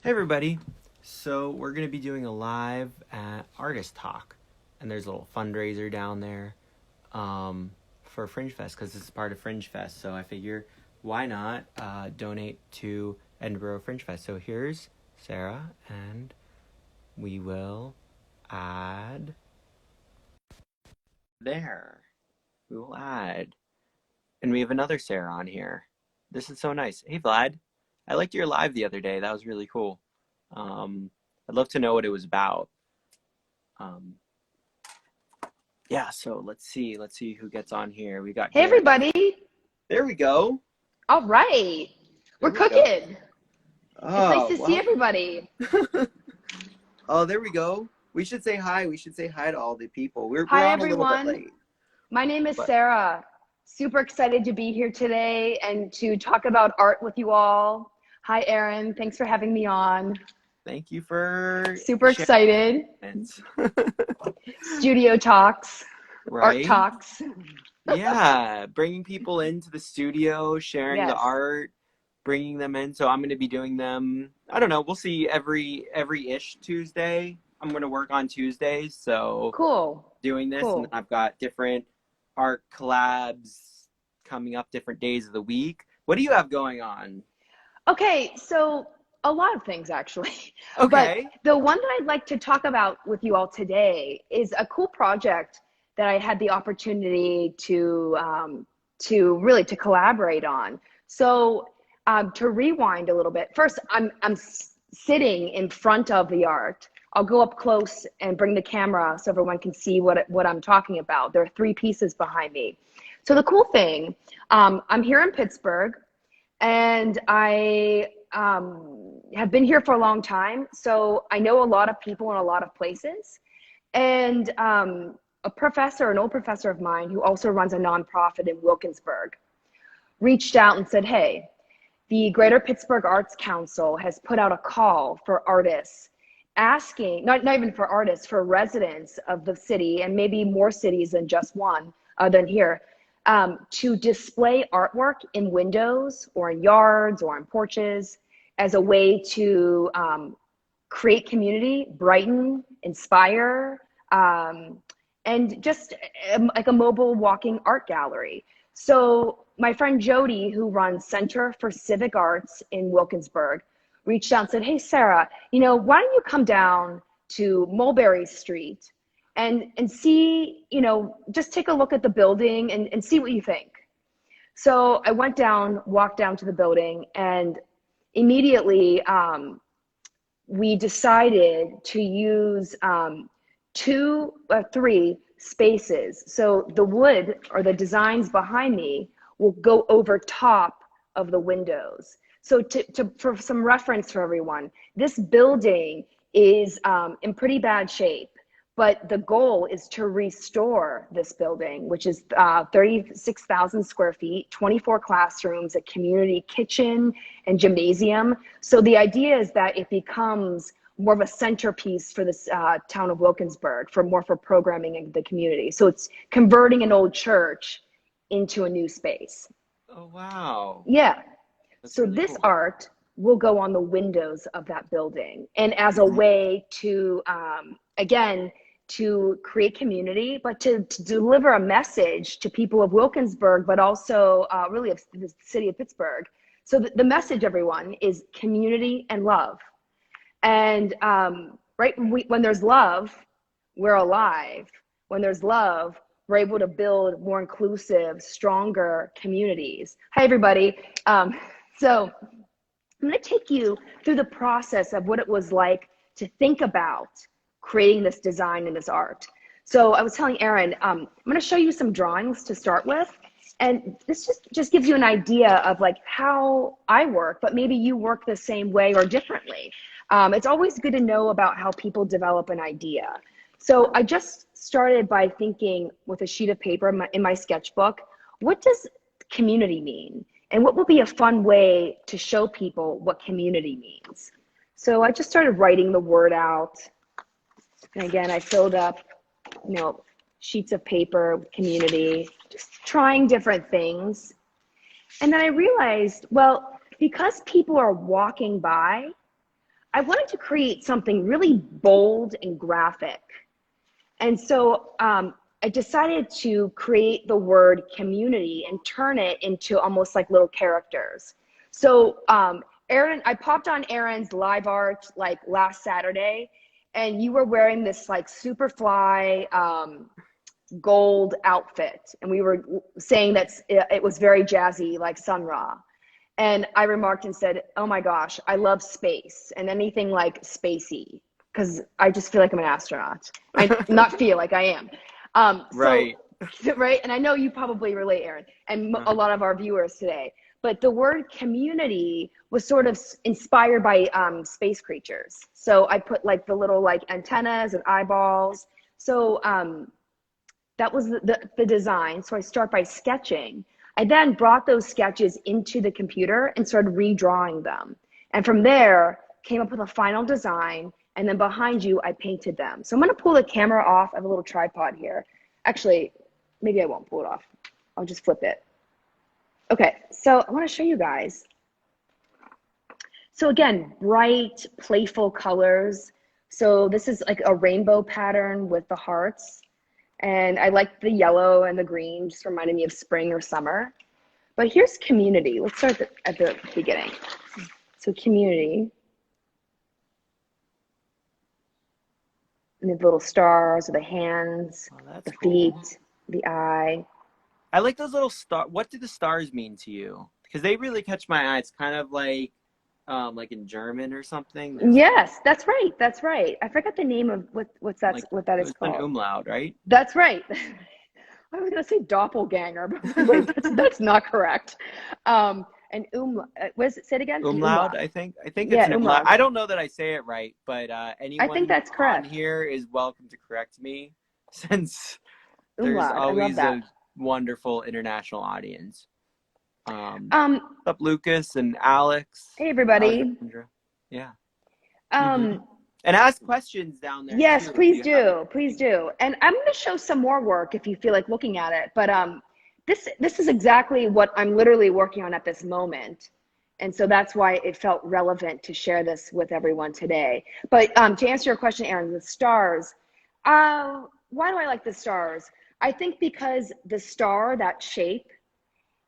Hey everybody. So we're going to be doing a live artist talk, and there's a little fundraiser down there for Fringe Fest because this is part of Fringe Fest. So I figure why not donate to Edinburgh Fringe Fest. So here's Sarah, and we will add there. We will add. And we have another Sarah on here. This is so nice. Hey Vlad, I liked your live the other day. That was really cool. I'd love to know what it was about. Um, yeah, so let's see who gets on here. We got Hey, Gary. everybody. There we go. All right. There We're we go. cooking. It's nice Oh, to see well. everybody. Oh, there we go. We should say hi. We should say hi to all the people. We're Hi, on a little bit everyone. late, My name is but Sarah. Super excited to be here today and to talk about art with you all. Hi, Erin. Thanks for having me on. thank you for Super sharing excited. it. Studio talks, art Right? talks. Yeah, bringing people into the studio, sharing the Yes. art, bringing them in. So I'm going to be doing them. I don't know. We'll see every-ish Tuesday. I'm going to work on Tuesdays, so Cool. doing this, and then Cool. I've got different art collabs coming up different days of the week. What do you have going on? Okay, so a lot of things actually. But Okay. the one that I'd like to talk about with you all today is a cool project that I had the opportunity to collaborate on. So to rewind a little bit, first I'm sitting in front of the art. I'll go up close and bring the camera so everyone can see what I'm talking about. There are three pieces behind me. So the cool thing, I'm here in Pittsburgh, and I have been here for a long time, so I know a lot of people in a lot of places. And an old professor of mine, who also runs a nonprofit in Wilkinsburg, reached out and said, "Hey, the Greater Pittsburgh Arts Council has put out a call for artists, asking, not even for artists, for residents of the city, and maybe more cities than just one, than here, to display artwork in windows or in yards or on porches as a way to create community, brighten, inspire, and just like a mobile walking art gallery." So my friend Jody, who runs Center for Civic Arts in Wilkinsburg, reached out and said, "Hey, Sarah, why don't you come down to Mulberry Street and see, just take a look at the building and see what you think." So I walked down to the building, and immediately we decided to use three spaces. So the wood or the designs behind me will go over top of the windows. So for some reference for everyone, this building is in pretty bad shape, but the goal is to restore this building, which is 36,000 square feet, 24 classrooms, a community kitchen and gymnasium. So the idea is that it becomes more of a centerpiece for this town of Wilkinsburg, for programming in the community. So it's converting an old church into a new space. Oh, wow. Yeah. That's So really this cool. art will go on the windows of that building, and as a Mhm. way to, again, to create community, but to deliver a message to people of Wilkinsburg, but also really of the city of Pittsburgh. So the message, everyone, is community and love. And right, when there's love, we're alive. When there's love, we're able to build more inclusive, stronger communities. Hi, everybody. So I'm going to take you through the process of what it was like to think about creating this design and this art. So I was telling Erin, I'm going to show you some drawings to start with. And this just gives you an idea of like how I work, but maybe you work the same way or differently. It's always good to know about how people develop an idea. So I just started by thinking with a sheet of paper in my sketchbook, what does community mean? And what would be a fun way to show people what community means? So I just started writing the word out. And again, I filled up, sheets of paper with community, just trying different things. And then I realized, well, because people are walking by, I wanted to create something really bold and graphic. And so I decided to create the word community and turn it into almost like little characters. So Aaron, I popped on Aaron's live art like last Saturday, and you were wearing this like Superfly gold outfit. And we were saying that it was very jazzy, like Sun Ra. And I remarked and said, oh my gosh, I love space and anything like spacey, because I just feel like I'm an astronaut. I not feel like I am. Right. So, right. And I know you probably relate, Aaron, and a lot of our viewers today. But the word community was sort of inspired by space creatures. So I put like the little like antennas and eyeballs. So that was the design. So I start by sketching. I then brought those sketches into the computer and started redrawing them. And from there, came up with a final design. And then behind you, I painted them. So I'm gonna pull the camera off. I have a little tripod here. Actually, maybe I won't pull it off. I'll just flip it. Okay, so I wanna show you guys. So again, bright, playful colors. So this is like a rainbow pattern with the hearts. And I like the yellow and the green, just reminded me of spring or summer. But here's community. Let's start at the beginning. So community. And the little stars, or the hands, the feet, the eye. I like those little stars. What do the stars mean to you? Because they really catch my eye. It's kind of like in German or something. Yes, that's right. That's right. I forgot the name of what that is called. An umlaut, right? That's right. I was gonna say doppelganger, but wait, that's not correct. And what is it? Say it again. Umlaut, I think it's yeah, an umlaut. I don't know that I say it right, but anyone I think that's correct. On here is welcome to correct me, since there's Umlaut. always a wonderful international audience. What's up, Lucas and Alex? Hey, everybody. Alexandra. Yeah. And ask questions down there. Yes, please do. Please do. And I'm going to show some more work if you feel like looking at it. But this is exactly what I'm literally working on at this moment. And so that's why it felt relevant to share this with everyone today. But to answer your question, Aaron, the stars, why do I like the stars? I think because the star, that shape,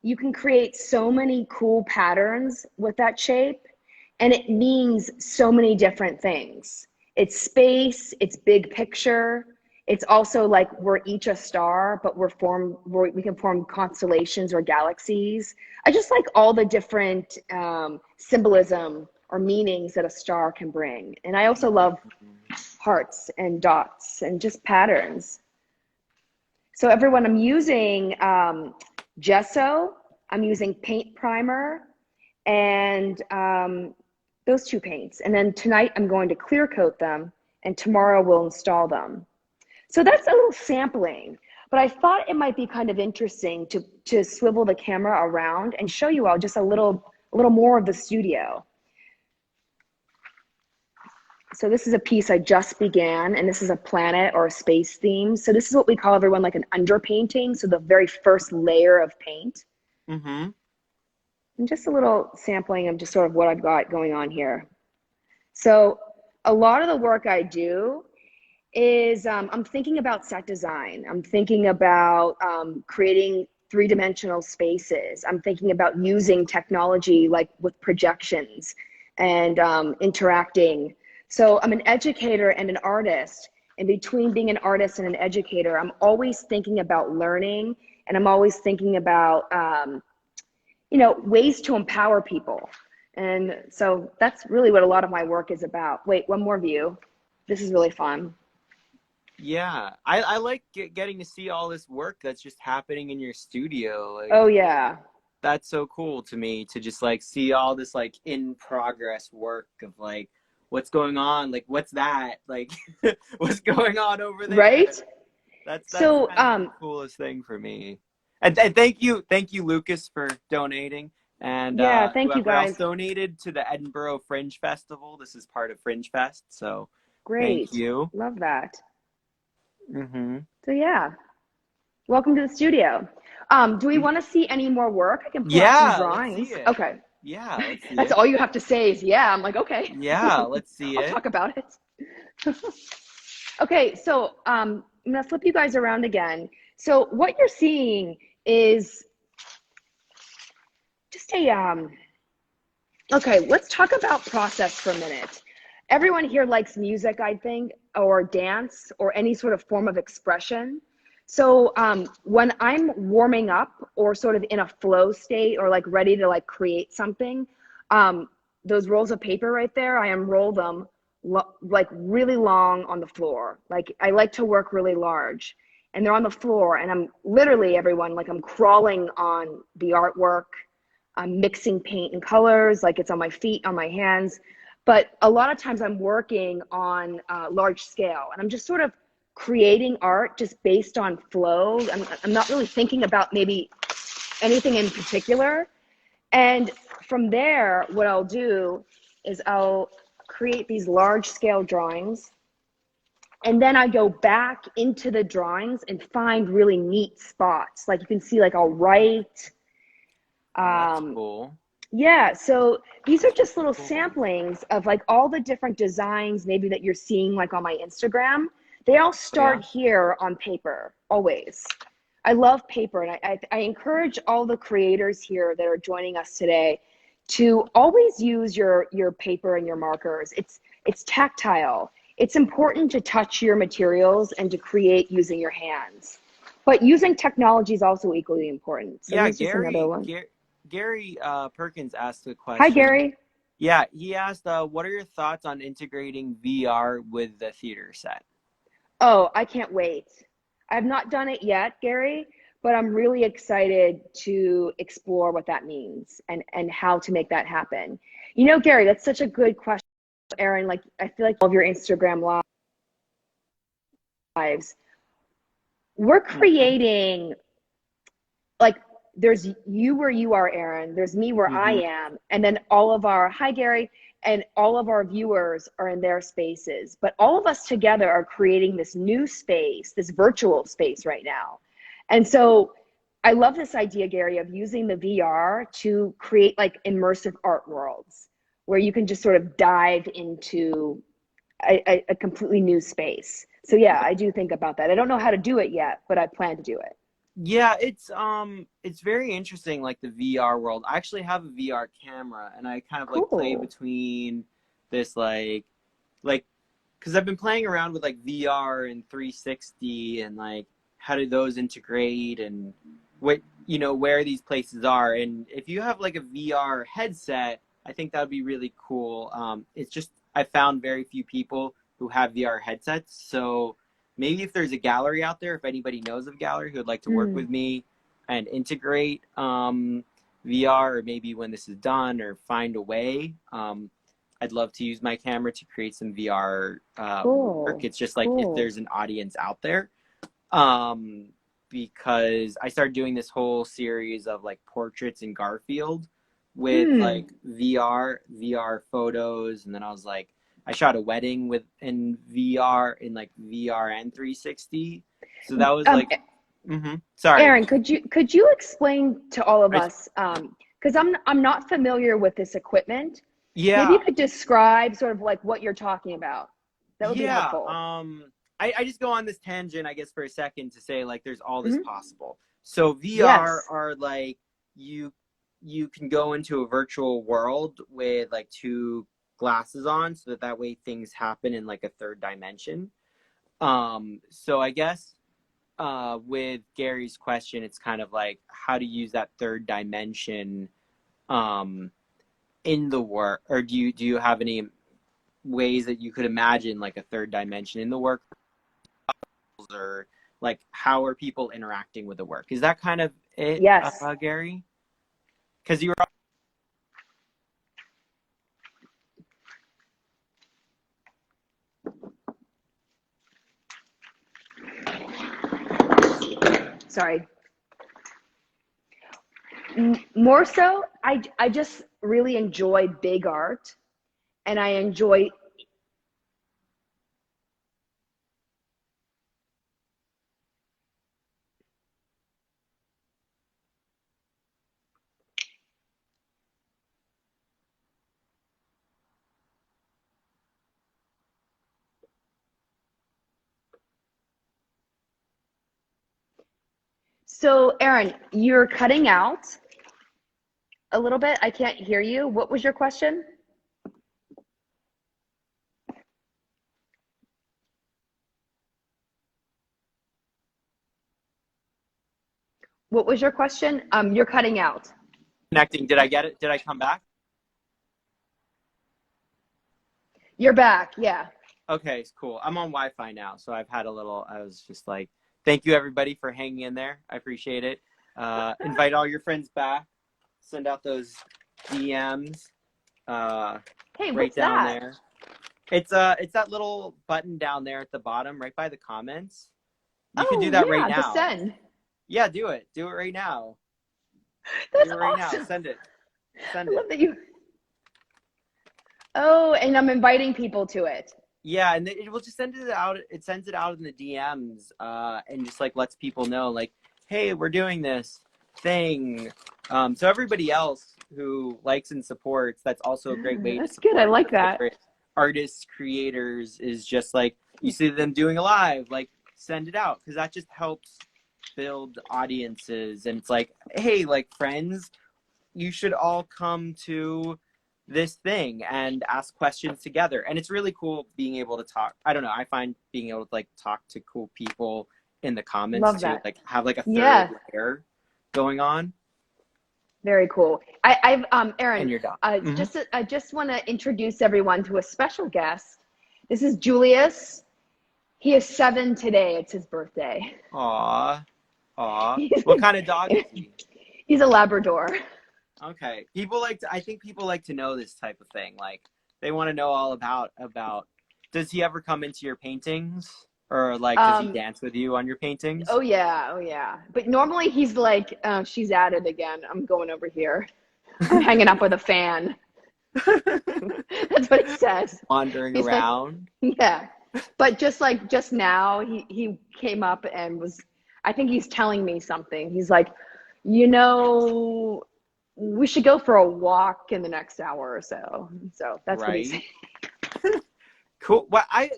you can create so many cool patterns with that shape, and it means so many different things. It's space, it's big picture. It's also like we're each a star, but we can form constellations or galaxies. I just like all the different symbolism or meanings that a star can bring. And I also love hearts and dots and just patterns. So everyone, I'm using gesso, I'm using paint primer, and those two paints. And then tonight I'm going to clear coat them, and tomorrow we'll install them. So that's a little sampling, but I thought it might be kind of interesting to swivel the camera around and show you all just a little more of the studio. So this is a piece I just began, and this is a planet or a space theme. So this is what we call, everyone, like an underpainting. So the very first layer of paint. Mm-hmm. And just a little sampling of just sort of what I've got going on here. So a lot of the work I do is I'm thinking about set design. I'm thinking about creating three-dimensional spaces. I'm thinking about using technology like with projections and interacting. So I'm an educator and an artist. And between being an artist and an educator, I'm always thinking about learning, and I'm always thinking about ways to empower people. And so that's really what a lot of my work is about. Wait, one more view. This is really fun. Yeah, I like getting to see all this work that's just happening in your studio. Like, oh yeah, that's so cool to me, to just like see all this like in progress work of like what's going on, like what's that, like what's going on over there, right? That's so kind of the coolest thing for me. And thank you Lucas for donating, and yeah, thank you guys. Else donated to the Edinburgh Fringe Festival. This is part of Fringe Fest, so great. Thank you. Love that. Mm-hmm. So yeah, welcome to the studio. Do we want to see any more work? I can pull out some drawings. Let's see it. Okay. Yeah, let's see That's it. all you have to say is yeah. I'm like, okay, Yeah, let's see I'll it. talk about it. Okay, so I'm gonna flip you guys around again. So what you're seeing is just a okay, let's talk about process for a minute. Everyone here likes music, I think, or dance, or any sort of form of expression. So when I'm warming up or sort of in a flow state or like ready to like create something, um, those rolls of paper right there, I unroll them like really long on the floor. Like I like to work really large, and they're on the floor, and I'm literally everyone like I'm crawling on the artwork. I'm mixing paint and colors, like it's on my feet, on my hands. But a lot of times I'm working on large scale, and I'm just sort of creating art just based on flow. I'm not really thinking about maybe anything in particular. And from there, what I'll do is I'll create these large scale drawings. And then I go back into the drawings and find really neat spots. Like you can see, like I'll write. Oh, that's Um, cool. Yeah, so these are That's just little cool. samplings of like all the different designs maybe that you're seeing like on my Instagram. They all Oh, yeah. start here on paper, always. I love paper, and I encourage all the creators here that are joining us today to always use your paper and your markers. It's tactile. It's important to touch your materials and to create using your hands. But using technology is also equally important. So Yeah, here's just another one. Gary Perkins asked a Hi, question. Gary. Yeah, he asked, what are your thoughts on integrating VR with the theater set? Oh, I can't wait. I've not done it yet, Gary, but I'm really excited to explore what that means and how to make that happen. You know, Gary, that's such a good question, Aaron. Like, I feel like all of your Instagram lives, we're Mm-hmm. creating like there's you where you are, Aaron. There's me where I Mm-hmm. am, and then all of our hi, Gary, and all of our viewers are in their spaces. But all of us together are creating this new space, this virtual space right now. And so I love this idea, Gary, of using the VR to create like immersive art worlds where you can just sort of dive into a completely new space. So yeah, I do think about that. I don't know how to do it yet, but I plan to do it. Yeah, it's very interesting, like the VR world. I actually have a VR camera, and I kind of like play Cool. between this like because I've been playing around with like VR and 360 and like how do those integrate and what where these places are. And if you have like a VR headset, I think that would be really cool. It's just I found very few people who have VR headsets, so maybe if there's a gallery out there, if anybody knows of a gallery who would like to work Mm. with me and integrate VR, or maybe when this is done, or find a way. I'd love to use my camera to create some VR work. Cool. It's just like if Cool. there's an audience out there. Um, because I started doing this whole series of like portraits in Garfield with Hmm. like VR photos, and then I was like, I shot a wedding with in VR in like VR and 360. So that was Um, like, sorry. Aaron, could you explain to all of I, us, because I'm not familiar with this equipment. Maybe you yeah, could describe sort of like what you're talking about. That would be yeah. helpful. I just go on this tangent, I guess, for a second to say like there's all this Hmm. possible. So VR Yes. are like you you can go into a virtual world with like two glasses on, so that way things happen in like a third dimension. So I guess with Gary's question, it's kind of like how to use that third dimension um, in the work, or do you have any ways that you could imagine like a third dimension in the work, or like how are people interacting with the work? Is that kind of it, Yes. Gary? Because you were Sorry. More so, I just really enjoy big art, and I enjoy. So, Aaron, you're cutting out a little bit. I can't hear you. What was your question? What was your question? You're cutting out. Connecting. Did I get it? Did I come back? You're back. Yeah. Okay, cool. I'm on Wi-Fi now, so I've had a little. I was just like, thank you everybody for hanging in there. I appreciate it. Invite all your friends back. Send out those DMs. Hey, Right what's down that? there. It's that little button down there at the bottom, right by the comments. You could do Oh, that right yeah, the now. send. Yeah, do it. Do it right now. That's Do it right now. awesome. Send it. Send I love it. that you. Oh, and I'm inviting people to it. Yeah, and it will just send it out. It sends it out in the DMs, and just like lets people know, like, hey, we're doing this thing. So everybody else who likes and supports, that's also a great way to That's good. I support like your that. favorite artists, creators. Is just like you see them doing a live, like send it out because that just helps build audiences. And it's like, hey, like friends, you should all come to this thing and ask questions together. And it's really cool being able to talk. I don't know. I find being able to like talk to cool people in the comments Love too, that. like have like a third Yeah, layer going on. very cool. Aaron, And you're done. I just want to introduce everyone to a special guest. This is Julius. He is 7 today. It's his birthday. Aw, aw. He's What kind of dog is he? he's a Labrador. Okay. People like to, I think people like to know this type of thing. Like they want to know all about, does he ever come into your paintings? Or like, does he Um, dance with you on your paintings? oh yeah, oh yeah. But normally he's like, she's at it again. I'm going over here. I'm hanging up with a fan. That's what he says. Wandering He's like, around. yeah. But just now, he came up and was, I think he's telling me something. He's like, you know, we should go for a walk in the next hour or so. So that's what he's saying. Right. Cool. Well, I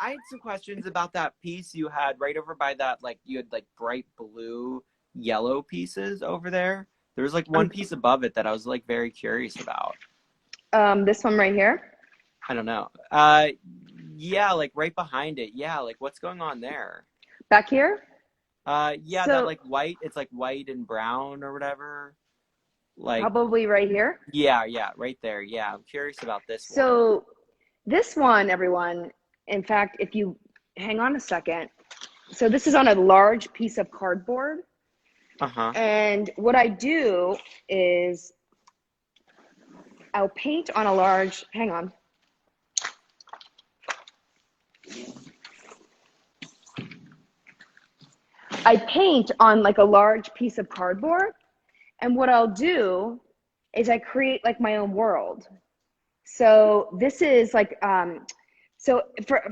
had some questions about that piece you had right over by that, like you had like bright blue, yellow pieces over there. There was like one piece above it that I was like very curious about. This one right here. I don't know. Yeah, like right behind it. Yeah, like what's going on there? Back here. Yeah, that So like white, it's like white and brown or whatever. Like, probably right here. yeah, right there. Yeah, I'm curious about this one. So this one, everyone, in fact, if you hang on a second, so this is on a large piece of cardboard. Uh-huh. And what I do is I'll paint on a large, hang on. I paint on like a large piece of cardboard. And what I'll do is I create like my own world. So this is like, so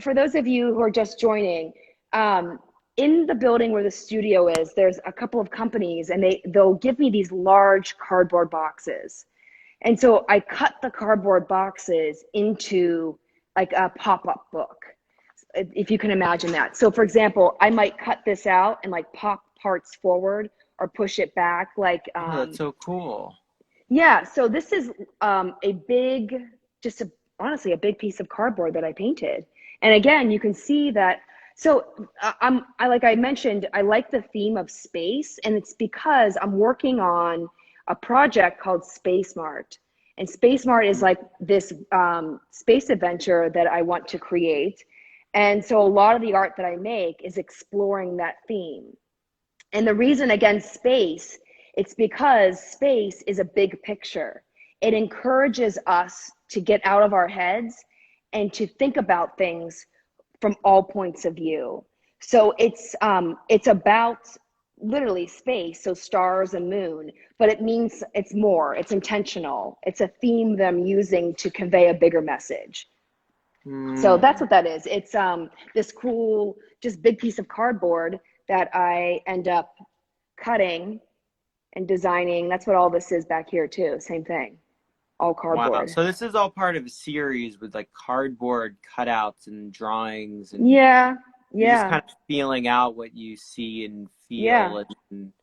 for those of you who are just joining, in the building where the studio is, there's a couple of companies and they'll give me these large cardboard boxes. And so I cut the cardboard boxes into like a pop-up book, if you can imagine that. So for example, I might cut this out and like pop parts forward or push it back. Like, Oh, that's so cool. yeah, so this is a big, honestly, a big piece of cardboard that I painted. And again, you can see that. So like I mentioned, I like the theme of space, and it's because I'm working on a project called Space Mart. And Space Mart is like this space adventure that I want to create. And so a lot of the art that I make is exploring that theme. And the reason, again, space, it's because space is a big picture. It encourages us to get out of our heads and to think about things from all points of view. So it's about literally space, so stars and moon, but it means it's more, it's intentional. It's a theme that I'm using to convey a bigger message. So that's what that is. It's this cool, just big piece of cardboard that I end up cutting and designing. That's what all this is back here too. Same thing, all Wow. cardboard. So this is all part of a series with like cardboard cutouts and drawings, and Yeah, you're just yeah, kind of feeling out what you see and yeah. feel, and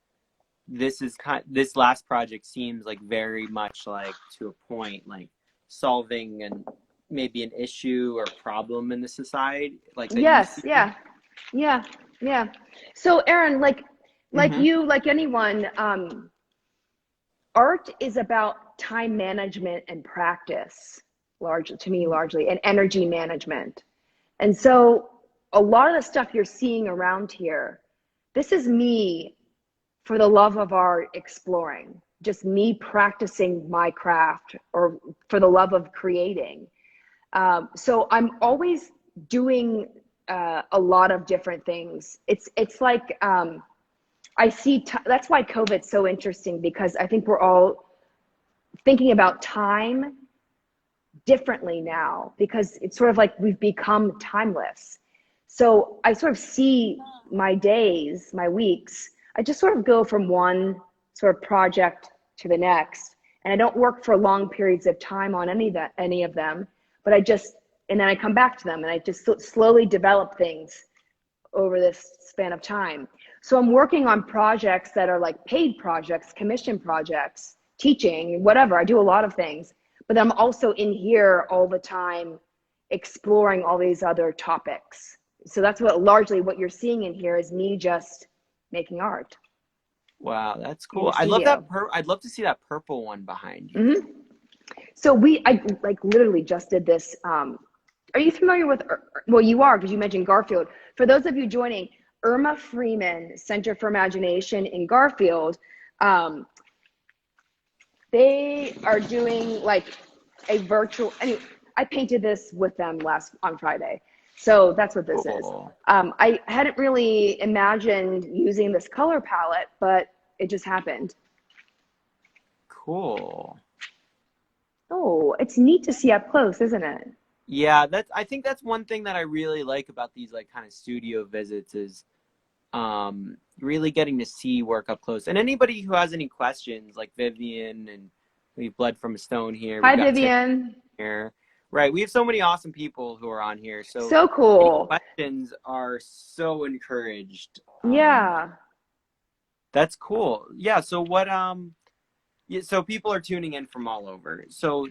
this last project seems like very much like to a point, like solving and maybe an issue or problem in the society, like that you Yes, see. yeah, yeah, yeah. So Aaron, like Mm-hmm. you, like anyone, art is about time management and practice, largely to me, largely, and energy management. And so a lot of the stuff you're seeing around here, this is me for the love of art exploring, just me practicing my craft or for the love of creating. So I'm always doing a lot of different things. It's like I see. That's why COVID's so interesting, because I think we're all thinking about time differently now, because it's sort of like we've become timeless. So I sort of see my days, my weeks. I just sort of go from one sort of project to the next, and I don't work for long periods of time on any of them. But and then I come back to them, and I just slowly develop things over this span of time. So I'm working on projects that are like paid projects, commission projects, teaching, whatever. I do a lot of things, but I'm also in here all the time exploring all these other topics. So that's largely what you're seeing in here is me just making art Wow, that's in cool. the I love that studio. I'd love to see that purple one behind you. Mm-hmm. So I like literally just did this. Are you familiar with, well, you are, because you mentioned Garfield. For those of you joining, Irma Freeman Center for Imagination in Garfield, they are doing like a virtual, anyway, I painted this with them on Friday. So that's what this is. Cool. I hadn't really imagined using this color palette, but it just happened. Cool. Oh, it's neat to see up close, isn't it? Yeah, I think that's one thing that I really like about these like kind of studio visits is really getting to see work up close. And anybody who has any questions, like Vivian, and we've Bled from a Stone here, Hi, we've got Tiff Vivian. here. Right, we have so many awesome people who are on here. So So any cool. questions are so encouraged. Yeah. That's cool. Yeah, so yeah, so people are tuning in from all over. So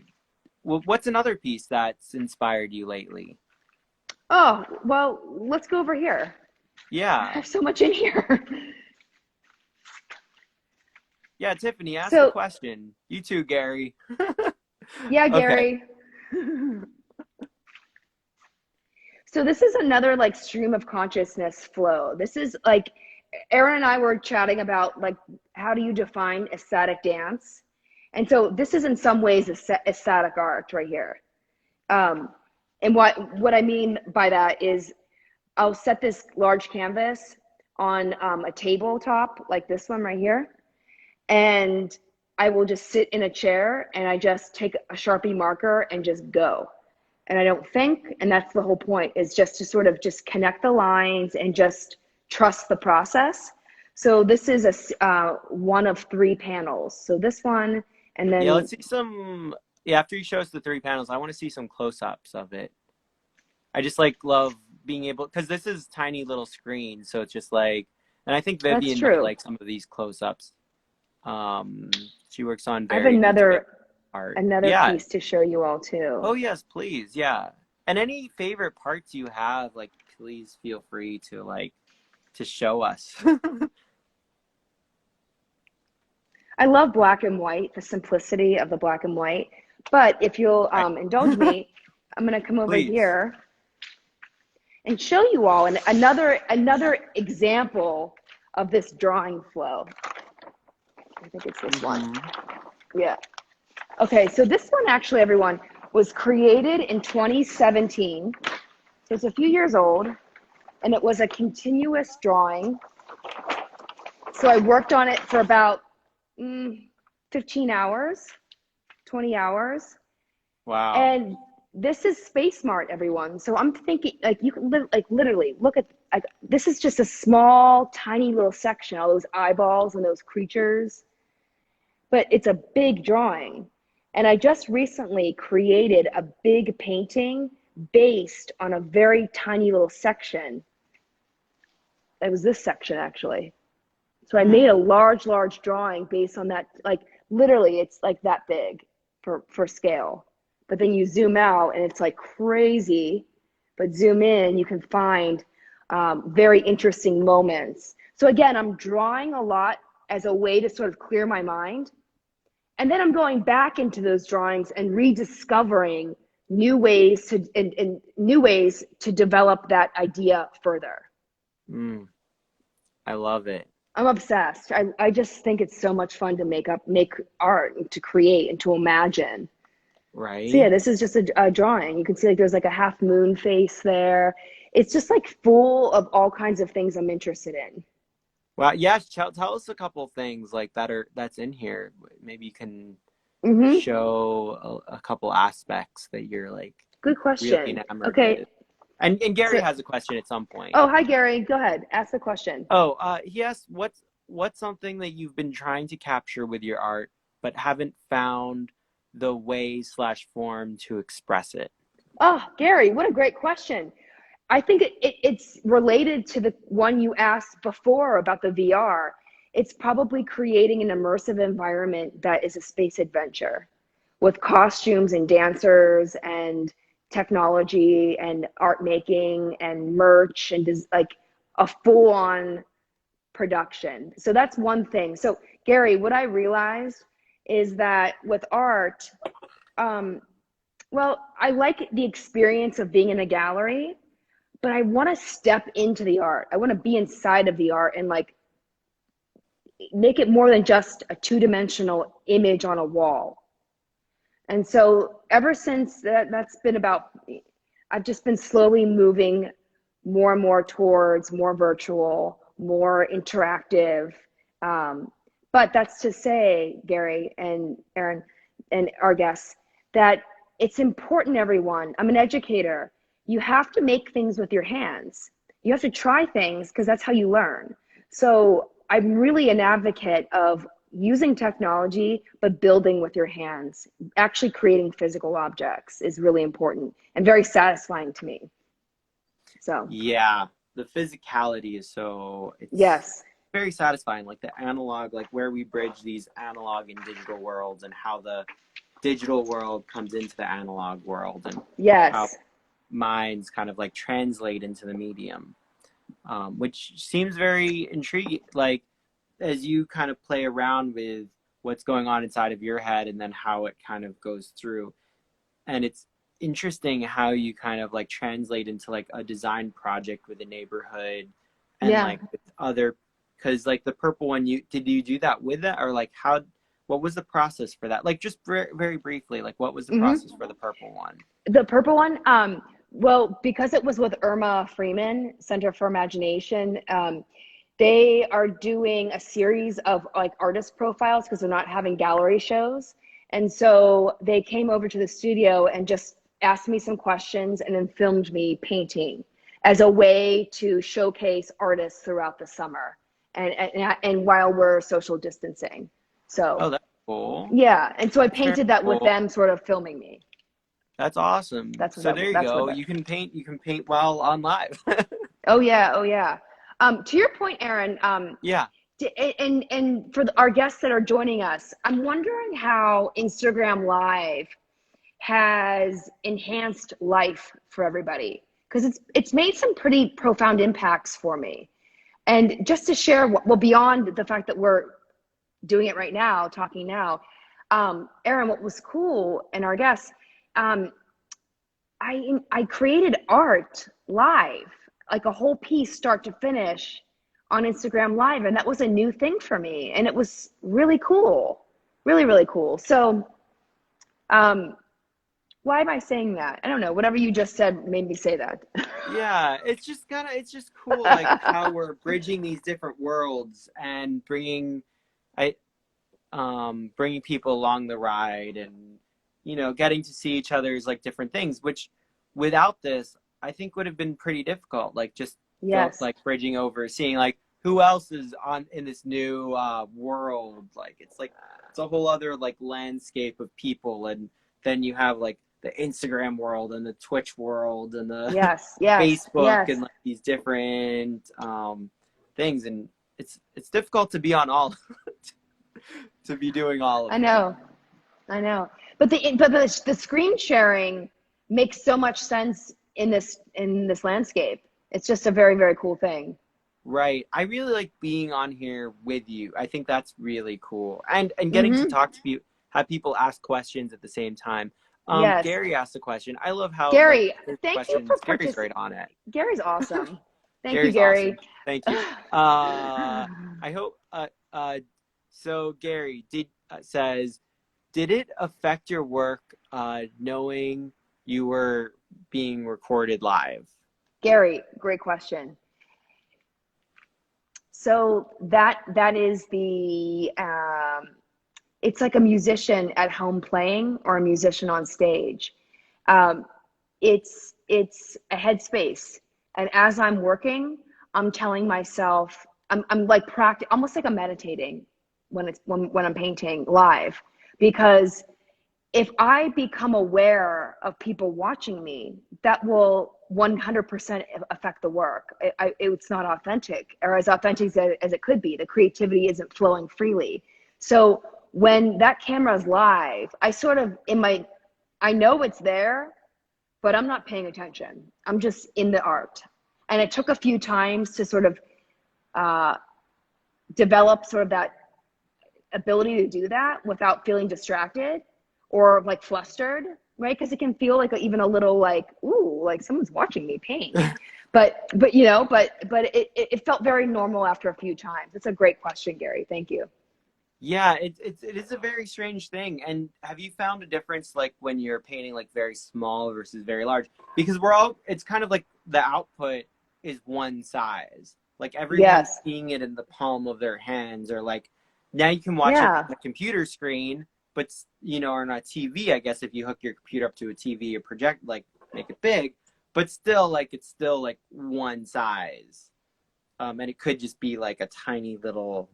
what's another piece that's inspired you lately? Oh, well, let's go over here. I Yeah. have so much in here. Yeah, Tiffany, ask the So, question. You too, Gary. yeah, Okay. Gary. So this is another like stream of consciousness flow. This is like Aaron and I were chatting about like how do you define ecstatic dance? And so this is in some ways ecstatic art right here. Um, and what I mean by that is I'll set this large canvas on a tabletop like this one right here, and I will just sit in a chair and I just take a Sharpie marker and just go. And I don't think, and that's the whole point, is just to sort of just connect the lines and just trust the process. So this is one of three panels. So this one, and Yeah, then let's see some. Yeah, after you show us the three panels, I want to see some close-ups of it. I just like love being able, because this is tiny little screen, so it's just like, and I think that's Vivian might true. like some of these close-ups. She works on I have very detailed art. another Yeah. piece to show you all too. Oh yes, please. Yeah. And any favorite parts you have, like, please feel free to like to show us. I love black and white, the simplicity of the black and white. But if you'll Right. indulge me, I'm going to come over Please. here and show you all another example of this drawing flow. I think it's this one. Mm-hmm. Yeah. Okay, so this one actually, everyone, was created in 2017. So it's a few years old, and it was a continuous drawing. So I worked on it for about 15 hours, 20 hours. Wow. And this is Space Mart, everyone. So I'm thinking, like, you can like literally look at, like, this is just a small, tiny little section, all those eyeballs and those creatures. But it's a big drawing. And I just recently created a big painting based on a very tiny little section. It was this section, actually. So I made a large, large drawing based on that. Like literally, it's like that big for scale. But then you zoom out and it's like crazy. But zoom in, you can find very interesting moments. So again, I'm drawing a lot as a way to sort of clear my mind. And then I'm going back into those drawings and rediscovering new ways to and new ways to develop that idea further. I love it. I'm obsessed. I just think it's so much fun to make art and to create and to imagine. So yeah, Right? this is just a drawing. You can see like there's like a half moon face there. It's just like full of all kinds of things I'm interested in. Well, yeah, tell us a couple things like that's in here. Maybe you can Mm-hmm. show a couple aspects that you're like Good really question. enamored Okay. with. And Gary So, has a question at some point. oh, hi Gary. Go ahead. Ask the question. Oh, he asked what's something that you've been trying to capture with your art but haven't found the way/form to express it. Oh, Gary, what a great question. I think it's related to the one you asked before about the VR. It's probably creating an immersive environment that is a space adventure with costumes and dancers and technology and art making and merch and like a full on production. So that's one thing. So, Gary, what I realized is that with art, um, well, I like the experience of being in a gallery, but I want to step into the art. I want to be inside of the art and like make it more than just a two-dimensional image on a wall. And so ever since that's been about, I've just been slowly moving more and more towards more virtual, more interactive. But that's to say, Gary and Aaron and our guests, that it's important, everyone. I'm an educator. You have to make things with your hands. You have to try things because that's how you learn. So I'm really an advocate of using technology, but building with your hands. Actually creating physical objects is really important and very satisfying to me. So, Yeah, the physicality is it's yes. very satisfying, like the analog, like where we bridge these analog and digital worlds and how the digital world comes into the analog world and how Yes. minds kind of like translate into the medium, which seems very intriguing. Like as you kind of play around with what's going on inside of your head and then how it kind of goes through. And it's interesting how you kind of like translate into like a design project with a neighborhood and Yeah. like with other, because like the purple one, did you do that with it or like what was the process for that? Like just very, very briefly, like what was the process Mm-hmm. for the purple one? The purple one, well, because it was with Irma Freeman, Center for Imagination, they are doing a series of like artist profiles because they're not having gallery shows. And so they came over to the studio and just asked me some questions and then filmed me painting as a way to showcase artists throughout the summer and while we're social distancing. So Oh, that's cool. yeah, and so I That's very painted that with cool. them sort of filming me. That's awesome. That's what So there you that's what go. that. You can paint while on live. Oh yeah, oh yeah. To your point, Aaron, Yeah. and for our guests that are joining us, I'm wondering how Instagram Live has enhanced life for everybody because it's made some pretty profound impacts for me. And just to share, well, beyond the fact that we're doing it right now, talking now, Aaron, what was cool, and our guests, um, I created art live, like a whole piece, start to finish, on Instagram Live, and that was a new thing for me, and it was really cool, really really cool. So, um, why am I saying that? I don't know. Whatever you just said made me say that. Yeah, it's just cool like how we're bridging these different worlds and I bringing people along the ride and getting to see each other's like different things, which without this I think would have been pretty difficult, like just Yes. like bridging over, seeing like who else is on in this new world. Like it's a whole other like landscape of people, and then you have like the Instagram world and the Twitch world and the Yes. Yes. Facebook Yes. and like these different things, and it's difficult to be on all to be doing all of I it. know. I know. But the screen sharing makes so much sense in this landscape. It's just a very, very cool thing. Right. I really like being on here with you. I think that's really cool. And getting to Mm-hmm. talk to people, have people ask questions at the same time. Yes. Gary asked a question. I love how like Gary, his thank you for questions, Gary's right on it. Gary's awesome. Thank you, Gary's Gary. awesome. Thank you. I hope so Gary says, did it affect your work knowing you were being recorded live? Gary, great question. So that is the it's like a musician at home playing or a musician on stage. Um, it's a headspace, and as I'm working, I'm telling myself I'm like almost like I'm meditating when I'm painting live, because if I become aware of people watching me, that will 100% affect the work. It's not authentic, or as authentic as it could be. The creativity isn't flowing freely. So when that camera is live, I know it's there, but I'm not paying attention. I'm just in the art. And it took a few times to sort of develop sort of that ability to do that without feeling distracted or like flustered, right? Because it can feel like even a little like, ooh, like someone's watching me paint. But it felt very normal after a few times. It's a great question, Gary. Thank you. Yeah, it is a very strange thing. And have you found a difference like when you're painting like very small versus very large? Because it's kind of like the output is one size. Like everyone's Yes. seeing it in the palm of their hands, or like now you can watch it Yeah. on a computer screen, but or on a TV, I guess if you hook your computer up to a TV or project, like make it big, but still like it's still like one size. And it could just be like a tiny little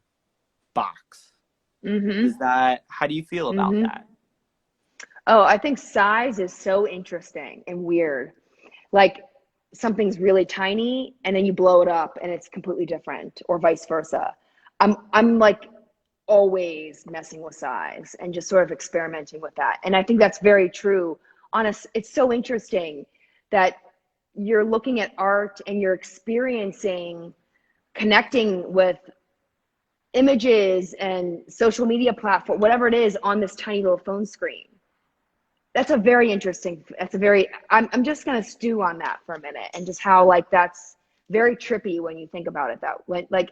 box. Mm-hmm. How do you feel about Mm-hmm. that? Oh, I think size is so interesting and weird. Like something's really tiny and then you blow it up and it's completely different, or vice versa. I'm like always messing with size and just sort of experimenting with that. And I think that's very true. It's so interesting that you're looking at art and you're experiencing connecting with images and social media platform, whatever it is, on this tiny little phone screen. I'm just going to stew on that for a minute, and just how like that's very trippy when you think about it, that when like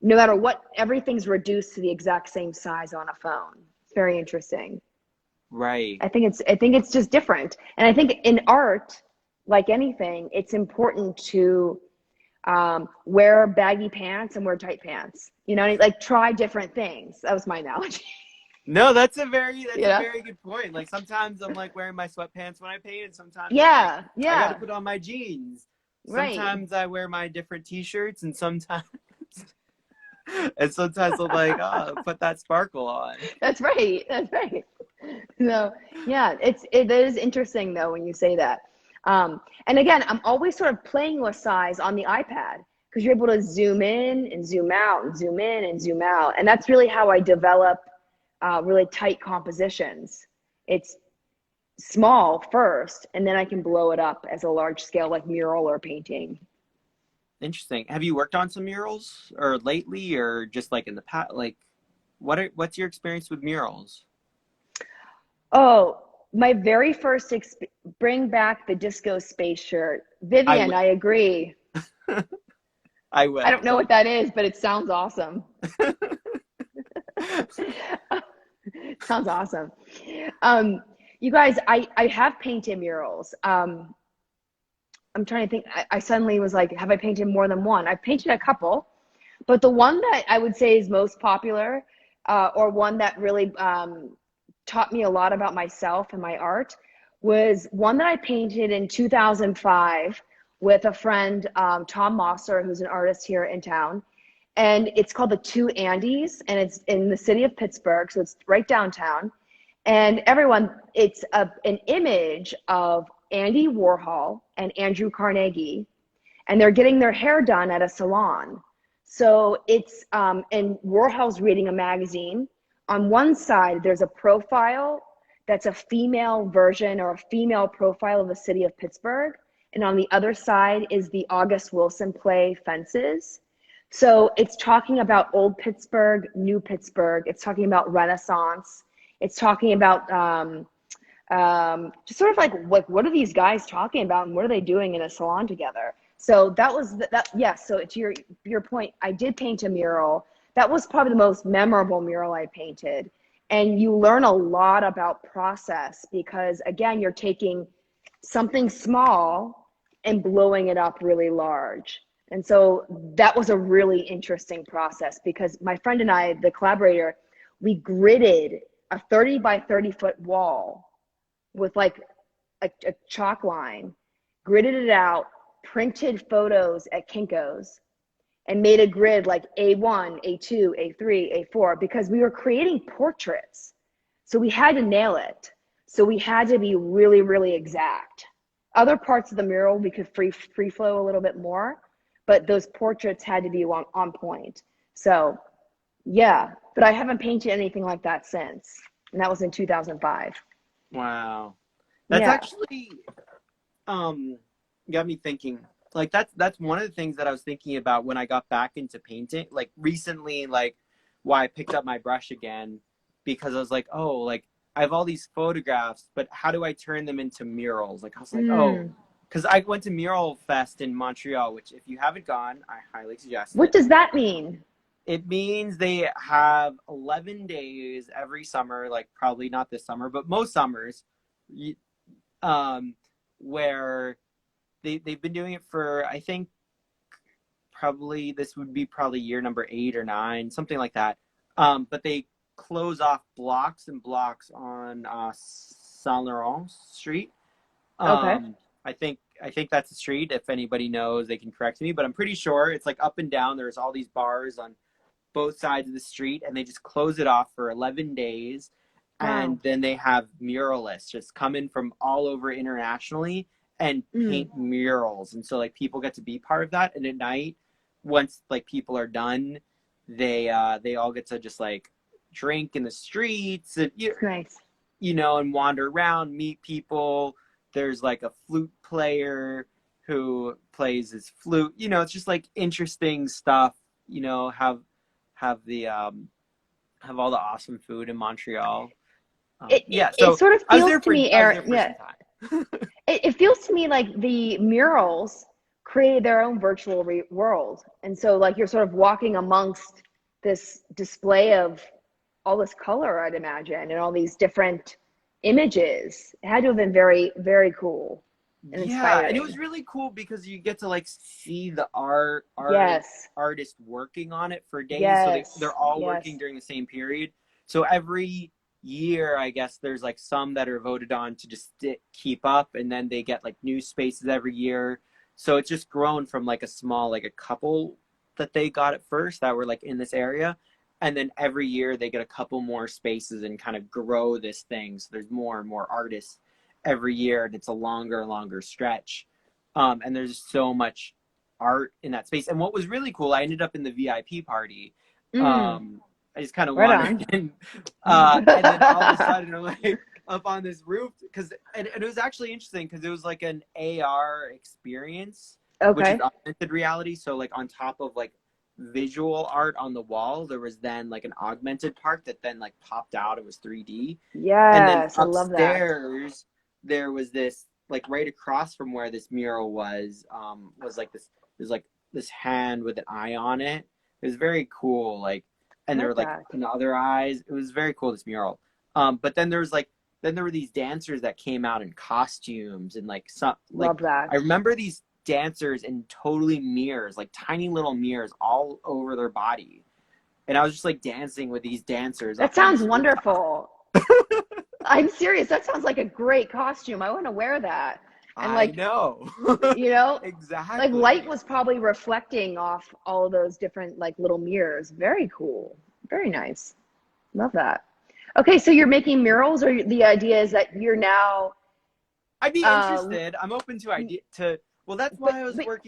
no matter what, everything's reduced to the exact same size on a phone. It's very interesting. Right. I think it's just different. And I think in art, like anything, it's important to wear baggy pants and wear tight pants. You know, like try different things. That was my analogy. No, that's a very Yeah. good point. Like sometimes I'm like wearing my sweatpants when I paint, and sometimes I'm like Yeah. I got to Yeah. put on my jeans. Right. Sometimes I wear my different t-shirts, and sometimes and sometimes I'm like, oh, put that sparkle on. That's right. That's right. No, yeah, it is interesting though when you say that. And again, I'm always sort of playing with size on the iPad because you're able to zoom in and zoom out and zoom in and zoom out, and that's really how I develop really tight compositions. It's small first, and then I can blow it up as a large scale, like mural or painting. Interesting. Have you worked on some murals or lately, or just like in the past? Like, what's your experience with murals? Oh, my very first bring back the disco space shirt. I Vivian, will. I agree. I I don't will. know what that is, but it sounds awesome. Sounds awesome. You guys, I have painted murals. I'm trying to think. I suddenly was like, have I painted more than one? I've painted a couple, but the one that I would say is most popular, or one that really taught me a lot about myself and my art, was one that I painted in 2005 with a friend, Tom Mosser, who's an artist here in town. And it's called the Two Andes, and it's in the city of Pittsburgh, so it's right downtown. And it's an image of Andy Warhol and Andrew Carnegie, and they're getting their hair done at a salon. So it's and Warhol's reading a magazine. On one side, there's a profile that's a female version or a female profile of the city of Pittsburgh. And on the other side is the August Wilson play Fences. So it's talking about old Pittsburgh, new Pittsburgh. It's talking about Renaissance. It's talking about just sort of like what are these guys talking about and what are they doing in a salon together? So that was that. Yeah. So to your point, I did paint a mural. That was probably the most memorable mural I painted. And you learn a lot about process because again, you're taking something small and blowing it up really large. And so that was a really interesting process because my friend and I, the collaborator, we gridded a 30 by 30 foot wall with like a chalk line, gridded it out, printed photos at Kinko's, and made a grid like A1, A2, A3, A4, because we were creating portraits. So we had to nail it. So we had to be really, really exact. Other parts of the mural, we could free flow a little bit more, but those portraits had to be on point. So yeah, but I haven't painted anything like that since. And that was in 2005. Wow. That's Yeah. actually got me thinking. Like that's one of the things that I was thinking about when I got back into painting. Like recently, like why I picked up my brush again, because I was like, oh, like I have all these photographs, but how do I turn them into murals? Like I was like, oh, because I went to Mural Fest in Montreal, which if you haven't gone, I highly suggest What it. does that mean? It means they have 11 days every summer, like probably not this summer, but most summers, where they've been doing it for, I think, probably this would be probably year number 8 or 9, something like that. But they close off blocks and blocks on Saint Laurent Street. Okay. I think that's the street. If anybody knows, they can correct me, but I'm pretty sure it's like up and down. There's all these bars on both sides of the street, and they just close it off for 11 days. Wow. And then they have muralists just come in from all over internationally and paint murals. And so like people get to be part of that. And at night, once like people are done, they all get to just like drink in the streets and Nice. you know, and wander around, meet people. There's like a flute player who plays his flute. You know, it's just like interesting stuff. You know, have the have all the awesome food in Montreal. It So sort of I was feels there to for me, I was there Aaron, for yeah, some time. it feels to me like the murals created their own virtual world. And so like you're sort of walking amongst this display of all this color, I'd imagine, and all these different images. It had to have been very, very cool and Yeah, and it inspiring. was really cool because you get to like see the Yes, artist working on it for days. So they're yes, all yes. working during the same period. So every year, I guess there's like some that are voted on to just keep up, and then they get like new spaces every year. So it's just grown from like a small, like a couple that they got at first that were like in this area. And then every year they get a couple more spaces and kind of grow this thing. So there's more and more artists every year, and it's a longer and longer stretch. And there's so much art in that space. And what was really cool, I ended up in the VIP party. Mm, I just kind of right wandered on. in, and then all of a sudden I'm like up on this roof because and it was actually interesting because it was like an AR experience, which is Okay. augmented reality. So like on top of like visual art on the wall, there was then like an augmented part that then like popped out. It was 3D, and then Yes, I love that. upstairs there was this like right across from where this mural was like this there's like this hand with an eye on it. It was very cool, like, and there Love were like that. other eyes. It was very cool, this mural. But then there was like then there were these dancers that came out in costumes and like some like Love that. I remember these dancers in totally mirrors, like tiny little mirrors all over their body. And I was just like dancing with these dancers That up on sounds this rooftop. wonderful. I'm serious. That sounds like a great costume. I want to wear that. And I like, know. you know, like light Exactly. was probably reflecting off all of those different like little mirrors. Very cool. Very nice. Love that. Okay, so you're making murals, or the idea is that you're now I'd be uh interested. I'm open to idea to Well, that's But why but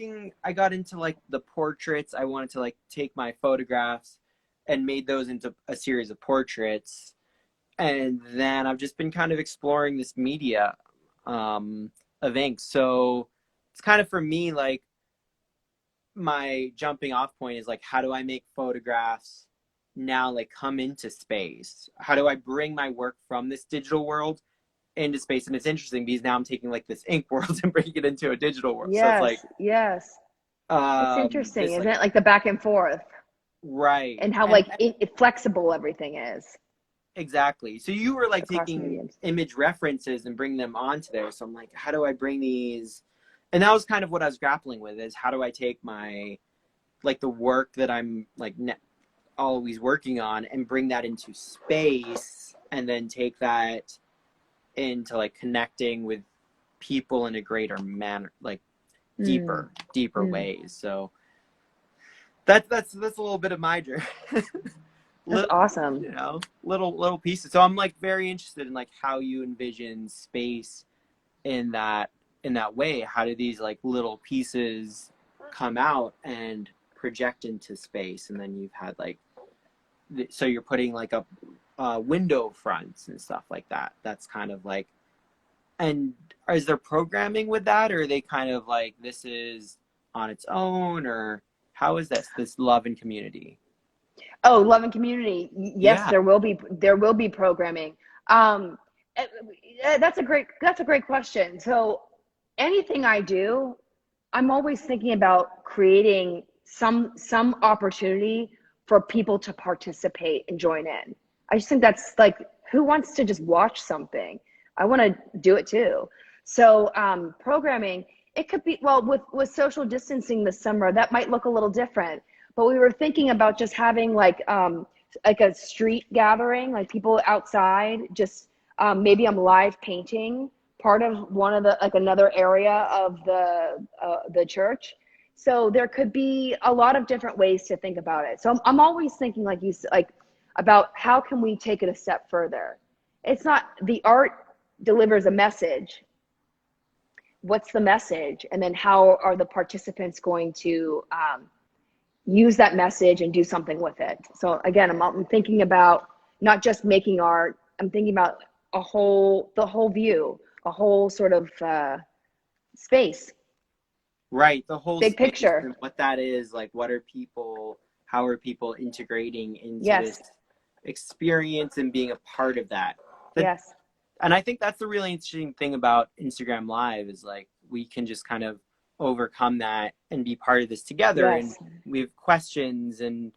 I got into like the portraits. I wanted to like take my photographs and made those into a series of portraits. And then I've just been kind of exploring this media of ink. So it's kind of for me like my jumping off point is like, how do I make photographs now like come into space? How do I bring my work from this digital world into space? And it's interesting because now I'm taking like this ink world and bringing it into a digital world. So it's yes, like yes. It's interesting, this isn't like it? Like the back and forth right and how and like flexible everything is exactly. So you were like across taking mediums. image references and bring them onto there. So I'm like, how do I bring these? And that was kind of what I was grappling with is how do I take my like the work that I'm like always working on and bring that into space and then take that into like connecting with people in a greater manner, like Mm, deeper mm. ways. So that's a little bit of my journey. That's awesome. You know, little pieces. So I'm like very interested in like how you envision space in that way. How do these like little pieces come out and project into space? And then you've had like so you're putting like a window fronts and stuff like that. That's kind of like, and is there programming with that, or are they kind of like this is on its own, or how is this love and community? Oh, love and community. Yes, Yeah. there will be programming. Um, eh, that's a great question. So anything I do, I'm always thinking about creating some opportunity for people to participate and join in. I just think that's like, who wants to just watch something? I want to do it too. So programming, it could be, well, with social distancing this summer, that might look a little different. But we were thinking about just having like a street gathering, like people outside, just maybe I'm live painting part of one of the like another area of the church. So there could be a lot of different ways to think about it. So I'm always thinking like like about how can we take it a step further. It's not the art delivers a message. What's the message, and then how are the participants going to use that message and do something with it? So again, I'm thinking about not just making art. I'm thinking about the whole view, a whole sort of space, Right, the whole big space picture. and what that is, like how are people integrating into this Yes, experience and being a part of that. That yes, and I think that's the really interesting thing about Instagram Live is like we can just kind of overcome that and be part of this together and yes, we have questions and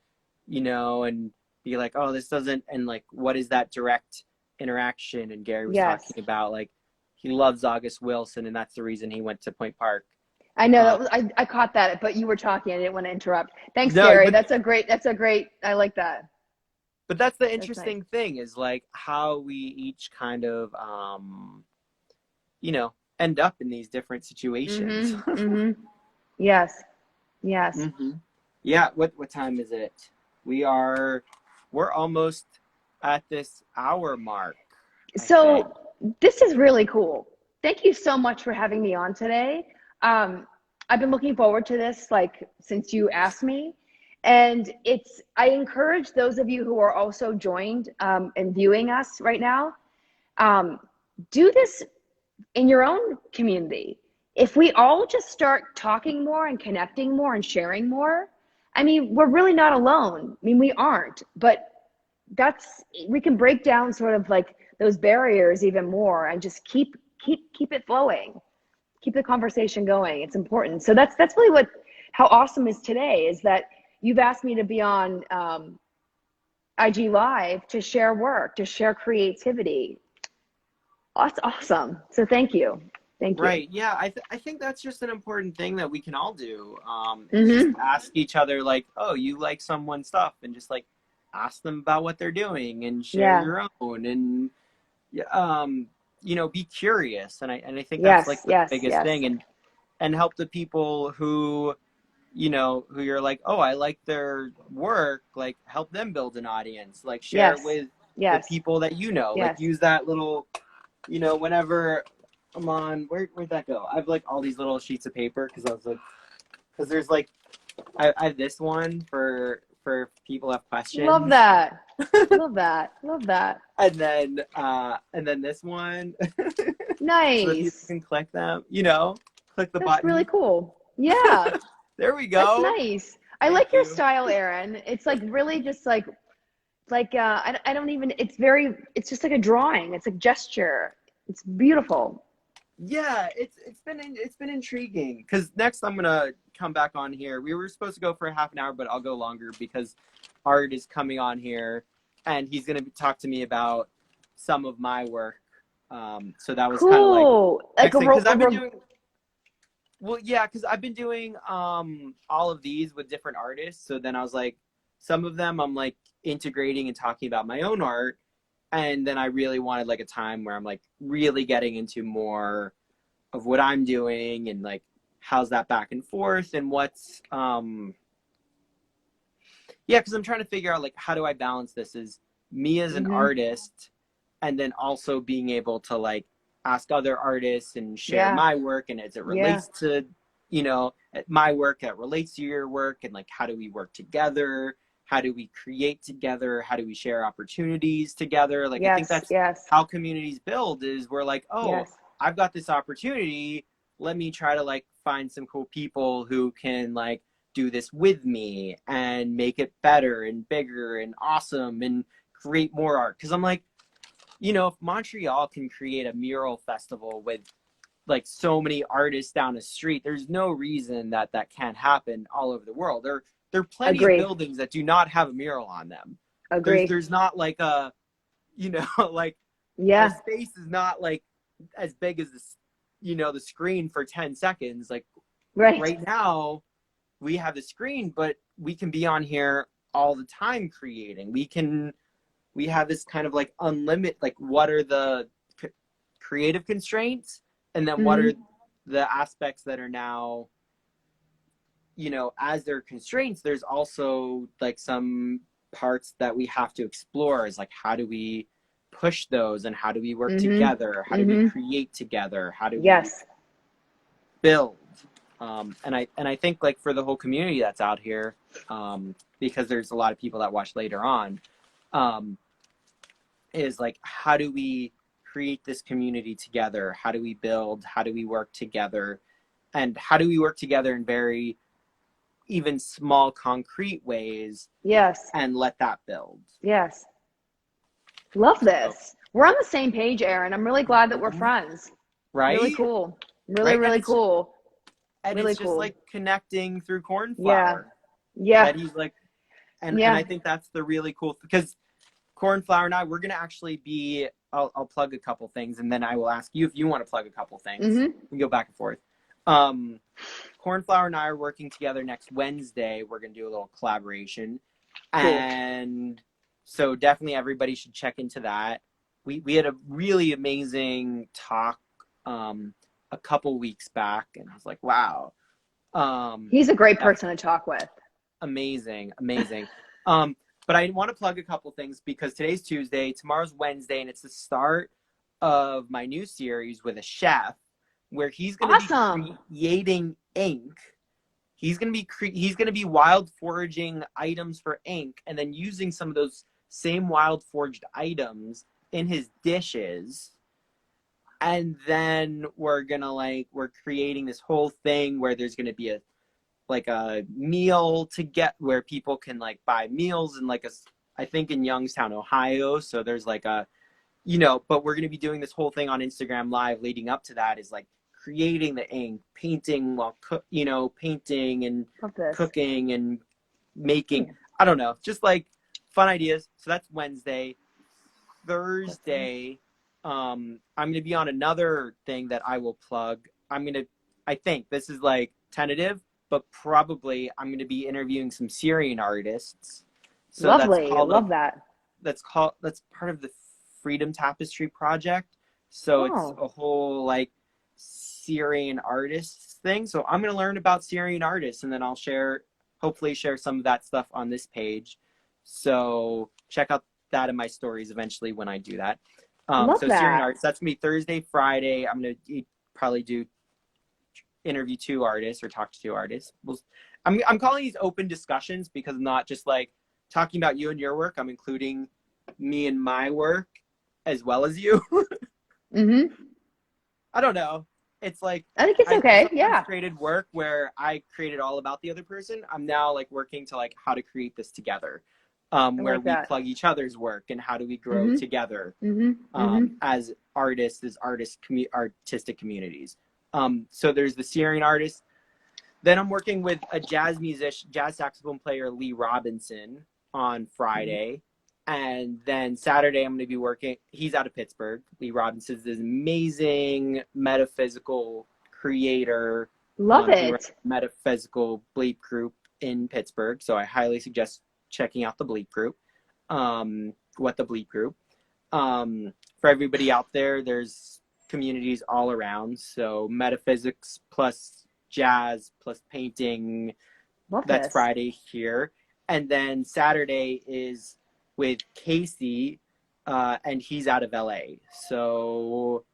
and be like, oh, this doesn't, and like what is that direct interaction? And Gary was yes. talking about like he loves August Wilson and that's the reason he went to Point Park. I know Uh, that I caught that, but you were talking. I didn't want to interrupt. Thanks, no, Gary. That's a great. I like that. but that's the That's nice. interesting thing is like how we each kind of end up in these different situations. Mm-hmm. Mm-hmm. Yes. Yes. hmm Yeah. What time is it? We're almost at this hour mark, I think. So this is really cool. Thank you so much for having me on today. Um, I've been looking forward to this like since you asked me, and I encourage those of you who are also joined and viewing us right now. Um, do this in your own community. If we all just start talking more and connecting more and sharing more, I mean, we're really not alone. I mean, we aren't, but we can break down sort of like those barriers even more and just keep it flowing, keep the conversation going. It's important. So that's really what how awesome is today is that you've asked me to be on IG Live to share work, to share creativity. That's awesome. So thank you. Right. Yeah. I think that's just an important thing that we can all do. Is just Mm-hmm. ask each other like, oh, you like someone's stuff, and just like ask them about what they're doing and share Yeah. your own and yeah, be curious. And I think that's like Yes. the Yes. biggest Yes. thing and help the people who you're like, oh, I like their work, like help them build an audience, like share it Yes. with the Yes. people that like Yes. use that little, whenever. Come on, where'd that go? I have like all these little sheets of paper because I was like, because there's like, I have this one for people who have Love questions, that. Love that. Love that. and then this one, so that people Nice. can click them. Click the That's really button. cool. Yeah, There we that's go. nice. I Thank like your you. style, Aaron. It's like really just I don't even it's just like a drawing. It's a gesture. It's beautiful. Yeah, it's been intriguing because next I'm gonna come back on here. We were supposed to go for half an hour, but I'll go longer because Art is coming on here, and he's gonna talk to me about some of my work. So that was kind of like Cool. Like next a, thing because ro- a I've been ro- doing well, yeah, because I've been doing all of these with different artists. So then I was like, some of them I'm like integrating and talking about my own art, and then I really wanted like a time where I'm like really getting into more of what I'm doing and like how's that back and forth and what's yeah, because I'm trying to figure out like how do I balance this as me as an Mhm. artist and then also being able to like ask other artists and share Yeah. my work and as it Yeah. relates to my work that relates to your work and like how do we work together, how do we create together, how do we share opportunities together. Like I think Yes. that's Yes. how communities build is we're like, oh, Yes. I've got this opportunity, let me try to like find some cool people who can like do this with me and make it better and bigger and awesome and create more art. Because I'm like, if Montreal can create a mural festival with like so many artists down the street, there's no reason that that can't happen all over the world. There are plenty of Agree. buildings that do not have a mural on them. Agree. There's not like a like a Yeah. space is not like as big as this the screen for 10 seconds. Like Right. right now we have the screen, but we can be on here all the time creating. We have this kind of like unlimited, like what are the creative constraints, and then what are Mhm. the aspects that are now, as their constraints, there's also like some parts that we have to explore is like how do we push those and how do we work Mhm. together, how do we Mhm. create together, how do we Yes. build. And I think like for the whole community that's out here, because there's a lot of people that watch later on, um, is like how do we create this community together? How do we build? How do we work together? And how do we work together in very even small concrete ways Yes. and let that build? Yes. Love So, this. We're on the same page, Aaron. I'm really glad that we're friends. Really right? cool. Really, Right? really cool. And Really it's just cool. like connecting through Yeah. cornflower Yeah. that he's like, and Yeah. I think that's the really cool because Cornflower and I, we're gonna actually be. I'll plug a couple things, and then I will ask you if you want to plug a couple things. Mhm. We can go back and forth. Um, Cornflower and I are working together next Wednesday. We're gonna do a little collaboration, Cool. and so definitely everybody should check into that. We had a really amazing talk a couple weeks back, and I was like, wow, He's a great that was person to talk with. amazing, amazing. Um, but I want to plug a couple things because today's Tuesday, tomorrow's Wednesday, and it's the start of my new series with a chef where he's going to be Awesome. creating ink. He's going to be wild foraging items for ink and then using some of those same wild foraged items in his dishes. And then we're creating this whole thing where there's going to be a meal to get where people can like buy meals in like I think in Youngstown, Ohio. So there's like but we're going to be doing this whole thing on Instagram Live leading up to that is like creating the ink, painting while painting and Love this. cooking and making, I don't know, just like fun ideas. So that's Wednesday. Thursday, I'm going to be on another thing that I will plug. I think this is like tentative, but probably I'm going to be interviewing some Syrian artists. So Lovely. I love that. that's part of the Freedom Tapestry project. So it's Oh, a whole like Syrian artists thing. So I'm going to learn about Syrian artists and then I'll hopefully share some of that stuff on this page. So check out that in my stories eventually when I do that. Love So Syrian that. artists, that's gonna be Thursday, Friday. I'm gonna probably do interview two artists or talk to two artists. I'm calling these open discussions because I'm not just like talking about you and your work. I'm including me and my work as well as you. Mm-hmm. I don't know. It's like I think it's I okay. sometimes Yeah. created work where I created all about the other person. I'm now like working to like how to create this together, I where like we that. plug each other's work and how do we grow Mm-hmm. together Mm-hmm. Mm-hmm. as artists, as artistic communities. So there's the Syrian artists. Then I'm working with a jazz musician, jazz saxophone player, Lee Robinson, on Friday. And then Saturday, I'm going to be working. He's out of Pittsburgh. Lee Robinson's this amazing metaphysical creator. Love He runs it. a metaphysical bleep group in Pittsburgh. So I highly suggest checking out the bleep group. What the bleep group. For everybody out there, there's communities all around. So metaphysics plus jazz plus painting. Love That's this. Friday here. And then Saturday is with Casey, and he's out of LA. So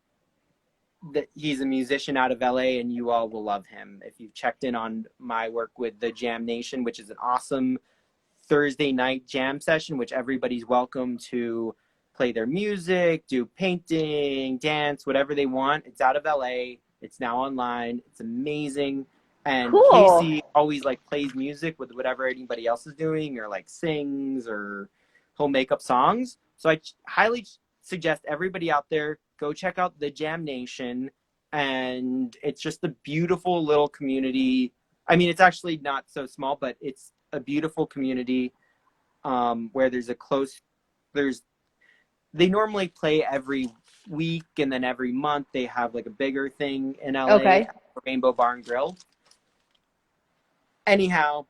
he's a musician out of LA, and you all will love him. If you've checked in on my work with the Jam Nation, which is an awesome Thursday night jam session, which everybody's welcome to play their music, do painting, dance, whatever they want. It's out of LA. It's now online. It's amazing. And Cool. Casey always like plays music with whatever anybody else is doing, or like sings, or he'll make up songs. So I highly suggest everybody out there go check out the Jam Nation. And it's just a beautiful little community. I mean, it's actually not so small, but it's a beautiful community where there's they normally play every week, and then every month they have like a bigger thing in LA Okay. at Rainbow Bar and Grill. Anyhow,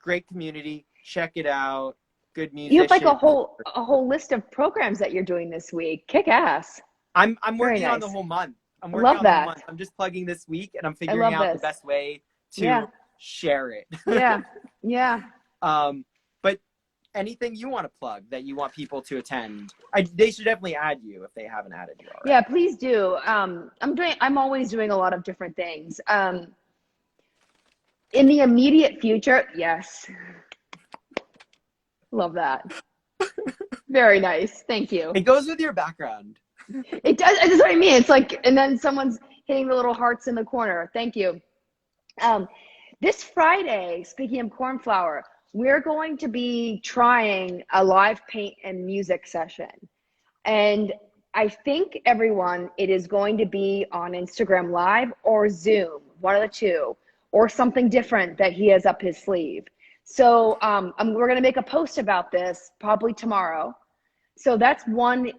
great community. Check it out. Good You have like musicians. a whole list of programs that you're doing this week. Kick ass. I'm Very working on the nice. whole month. I'm I working love on the whole that. month. I'm just plugging this week, and I'm I figuring love out the this. best way Yeah. to share it. Yeah. Yeah. But anything you want to plug that you want people to attend, they should definitely add you if they haven't added you already. Yeah, please do. I'm always doing a lot of different things. In the immediate future, yes. Love that. Very nice. Thank you. It goes with your background. It does. That's what I mean. It's like, and then someone's hitting the little hearts in the corner. Thank you. This Friday, speaking of cornflower, we're going to be trying a live paint and music session. And I think everyone, it is going to be on Instagram Live or Zoom, one of the two, or something different that he has up his sleeve. So we're going to make a post about this probably tomorrow. So that's one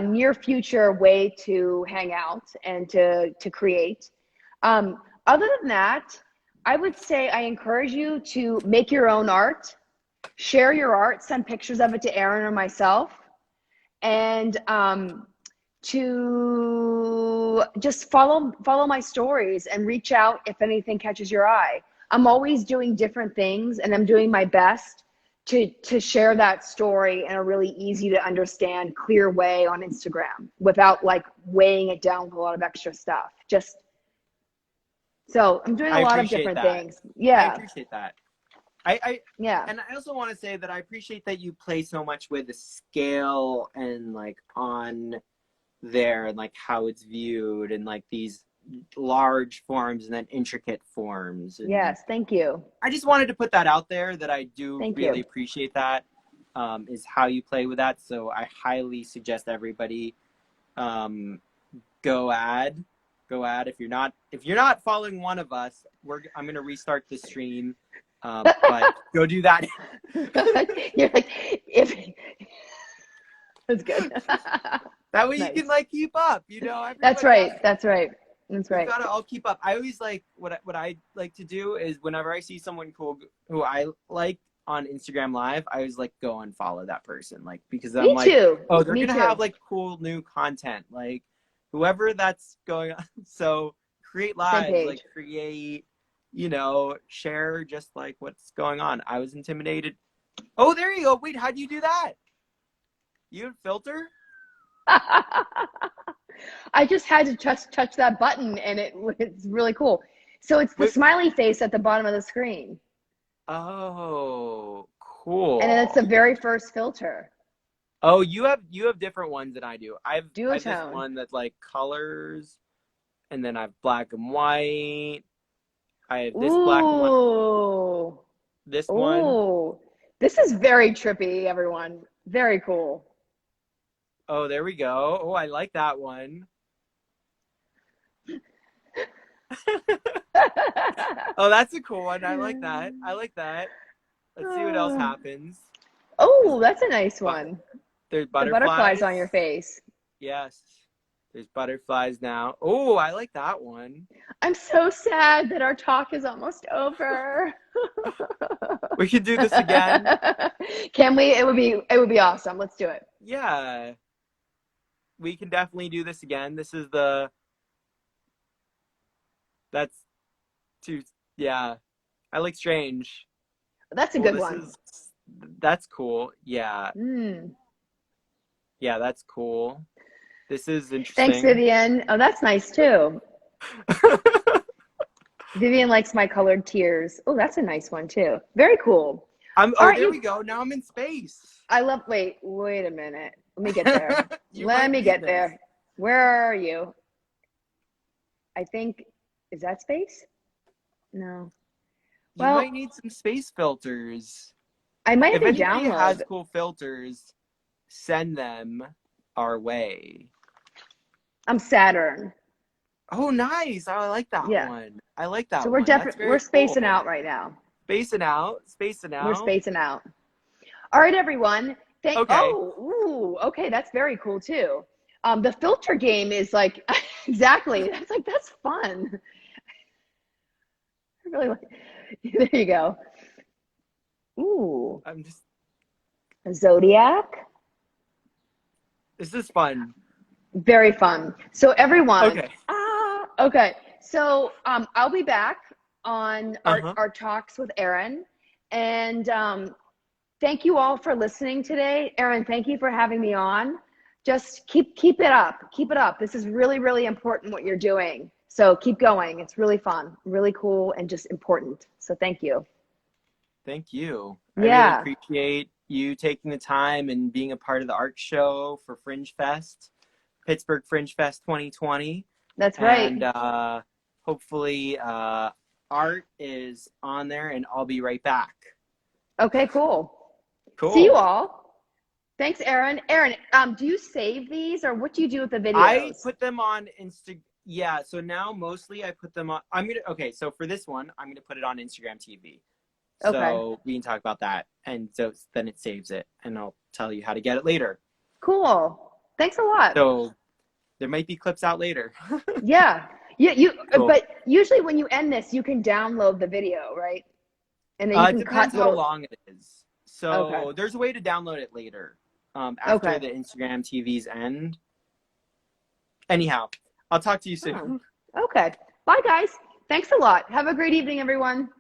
near future way to hang out and to create. Other than that, I would say I encourage you to make your own art, share your art, send pictures of it to Aaron or myself, and to just follow my stories and reach out if anything catches your eye. I'm always doing different things, and I'm doing my best to share that story in a really easy to understand, clear way on Instagram without like weighing it down with a lot of extra stuff. Just so I'm doing a lot of different things. Yeah. I appreciate that. Yeah. And I also want to say that I appreciate that you play so much with the scale and like on there and like how it's viewed and like these large forms and then intricate forms. And yes. Thank you. I just wanted to put that out there that I do Thank really you. appreciate that, is how you play with that. So I highly suggest everybody go add if you're not following one of us, I'm gonna restart the stream, but go do that. You're like, if that's good. That way Nice. you can like keep up, That's right. That's right. That's right. We've got to all keep up. I always like what I like to do is whenever I see someone cool who I like on Instagram Live, I always like go and follow that person, like because I'm Me like, too. oh, they're Me gonna too. have like cool new content, like whoever that's going on. So create lives, like create, share just like what's going on. I was intimidated. Oh, there you go. Wait, how do you do that? You have filter? I just had to touch that button, and it's really cool. So it's the Wait, smiley face at the bottom of the screen, oh, and then it's the cool. very first filter, Oh, you have different ones than I do. I have this duotone. one that's like colors, and then I have black and white. I have this black and white, Ooh, this one. ooh, this is very trippy, everyone. Very cool. Oh, there we go. Oh, I like that one. Oh, that's a cool one. I like that. I like that. Let's see what else happens. Is Oh, there, that's a nice but one. there's The butterflies on your butterflies. face. Yes. There's butterflies now. Oh, I like that one. I'm so sad that our talk is almost over. We could do this again. Can we? It would be awesome. Let's do it. Yeah. We can definitely do this again. That's too, yeah. I like strange. That's a Well, good one. that's cool. Yeah. Mm. Yeah, that's cool. This is Thanks, interesting. Vivian. Oh, that's nice too. Vivian likes my colored tears. Oh, that's a nice one too. Very cool. All Oh, right, there you. we go. Now I'm in space. I love. Wait a minute. Let me get there. You Let might me need get this. there. Where are you? I think. Is that space? No. You might Well, need some space filters. I might If have to anybody download. has cool filters, send them our way. I'm Saturn. Oh, nice. I like that Yeah. one. I like So that we're one. That's definitely we're very spacing cool. out right now. Spacing out. Spacing We're out. spacing out. All right, everyone. Thank. Okay. Oh, ooh. Okay, that's very cool too. The filter game is like exactly. That's fun. I really like. There you go. Ooh, I'm just, Zodiac. this is fun. Very fun. So everyone. Okay. Okay. So I'll be back on our Uh-huh. our talks with Erin, and thank you all for listening today. Erin, thank you for having me on. Just keep it up. Keep it up. This is really, really important what you're doing. So keep going. It's really fun, really cool, and just important. So thank you. Thank you. I really Yeah, appreciate you taking the time and being a part of the art show for Fringe Fest, Pittsburgh Fringe Fest 2020. that's right. And hopefully, art is on there, and I'll be right back. Okay, cool. See you Cool. all. Thanks, Erin. Erin, do you save these or what do you do with the I videos? put them on Insta. Yeah, so now mostly I put them on. Okay, so for this one, I'm gonna put it on Instagram TV. Okay, So we can talk about that. And so then it saves it, and I'll tell you how to get it later. cool. Thanks a lot. So there might be clips out later. Yeah. Cool. But usually when you end this, you can download the video, right? And then you It can cut depends how little. long it is. Okay. So there's a way to download it later, after Okay. the Instagram TVs end. Anyhow, I'll talk to you Oh, soon. okay. Bye, guys. Thanks a lot. Have a great evening, everyone.